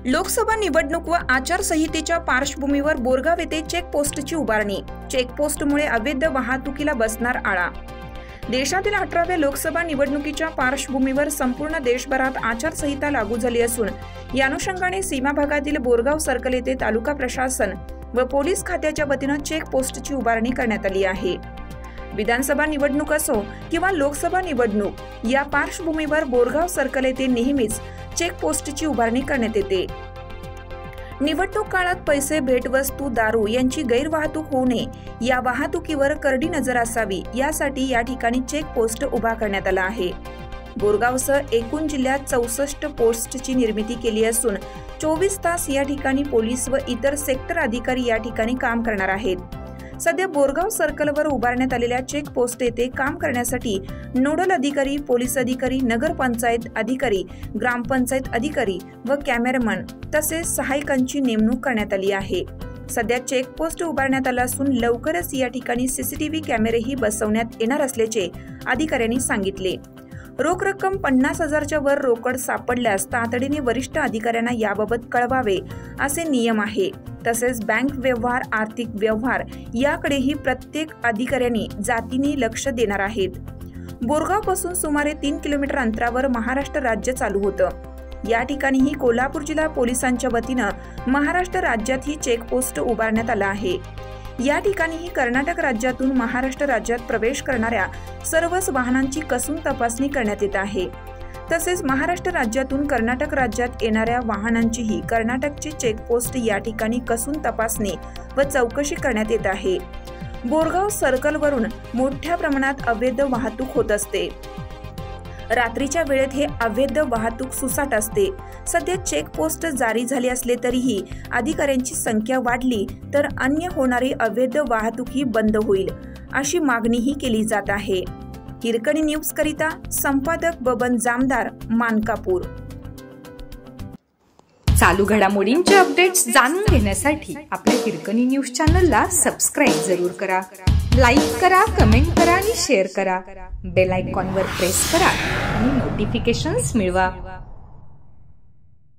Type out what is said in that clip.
लोकसभा निवडणूक व आचारसंहितेच्या पार्श्वभूमीवर बोरगाव येथे चेकपोस्टची उभारणी। चेकपोस्टमुळे अवैध वाहतुकीला बसणार आळा। देशातील 18व्या लोकसभा निवडणुकीच्या पार्श्वभूमीवर संपूर्ण देशभरात आचारसंहिता लागू झाली असून या अनुषंगाने सीमा भागातील बोरगाव सर्कल येथे तालुका प्रशासन व पोलीस खात्याच्या वतीने चेकपोस्टची उभारणी करण्यात आली आहे। विधानसभा निवडणूक असो किंवा लोकसभा निवडणूक या पार्श्वभूमीवर बोरगाव सर्कल येथे नेहमीच चेकपोस्टची उभारणी करण्यात येते। निवडणूक काळात पैसे, भेटवस्तू, दारू यांची गैरवाहतूक होऊ नये, या वाहतुकीवर करडी नजर असावी यासाठी या ठिकाणी चेकपोस्ट उभा करण्यात आला आहे। बोरगावसह एकूण जिल्ह्यात 64 पोस्टची निर्मिती केली असून 24 तास या ठिकाणी पोलीस व इतर सेक्टर अधिकारी या ठिकाणी काम करणार आहेत। सध्या बोरगाव सर्कलवर उभारण्यात आलेल्या चेकपोस्ट येथे काम करण्यासाठी नोडल अधिकारी, पोलीस अधिकारी, नगरपंचायत अधिकारी, ग्रामपंचायत अधिकारी व कॅमेरामन तसेच सहाय्यकांची नेमणूक करण्यात आली आहे। सध्या चेकपोस्ट उभारण्यात आला असून लवकरच या ठिकाणी सीसीटीव्ही कॅमेरेही बसवण्यात येणार असल्याचे अधिकाऱ्यांनी सांगितले। रोख रक्कम 50,000च्या वर रोकड सापडल्यास तातडीने वरिष्ठ अधिकाऱ्यांना याबाबत कळवावे असे नियम आहे। तसेच बँक व्यवहार, आर्थिक व्यवहार याकडेही प्रत्येक अधिकाऱ्यांनी जातीने लक्ष देणार आहेत। बोरगाव पासून सुमारे 3 किलोमीटर अंतरावर महाराष्ट्र राज्य चालू होतं। या ठिकाणीही कोल्हापूर जिल्हा पोलिसांच्या वतीनं महाराष्ट्र राज्यात ही चेकपोस्ट उभारण्यात आला आहे। या ठिकाणीही कर्नाटक राज्यातून महाराष्ट्र राज्यात प्रवेश करणाऱ्या सर्वच वाहनांची कसून तपासणी करण्यात येत आहे। तसेच महाराष्ट्र राज्यातून कर्नाटक राज्यात येणाऱ्या वाहनांचीही कर्नाटकची चेकपोस्ट या ठिकाणी कसून तपासणी व चौकशी करण्यात येत आहे। बोरगाव सर्कलवरून मोठ्या प्रमाणात अवैध वाहतूक होत असते। रात्रीच्या वेळेत हे अवैध वाहतूक सुसाट असते। सध्या चेकपोस्ट जारी झाली असले तरीही अधिकाऱ्यांची संख्या वाढली तर अन्य होणारी अवैध वाहतूकही बंद होईल अशी मागणीही केली जात आहे। हिरकणी न्यूज करिता संपादक बबन जामदार, मानकापूर। चालू घडामोडींचे अपडेट्स जाणून घेण्यासाठी आपल्या हिरकणी न्यूज चॅनलला सबस्क्राइब जरूर करा, लाईक करा, कमेंट करा आणि शेअर करा। बेल आयकॉनवर प्रेस करा आणि नोटिफिकेशन्स मिळवा।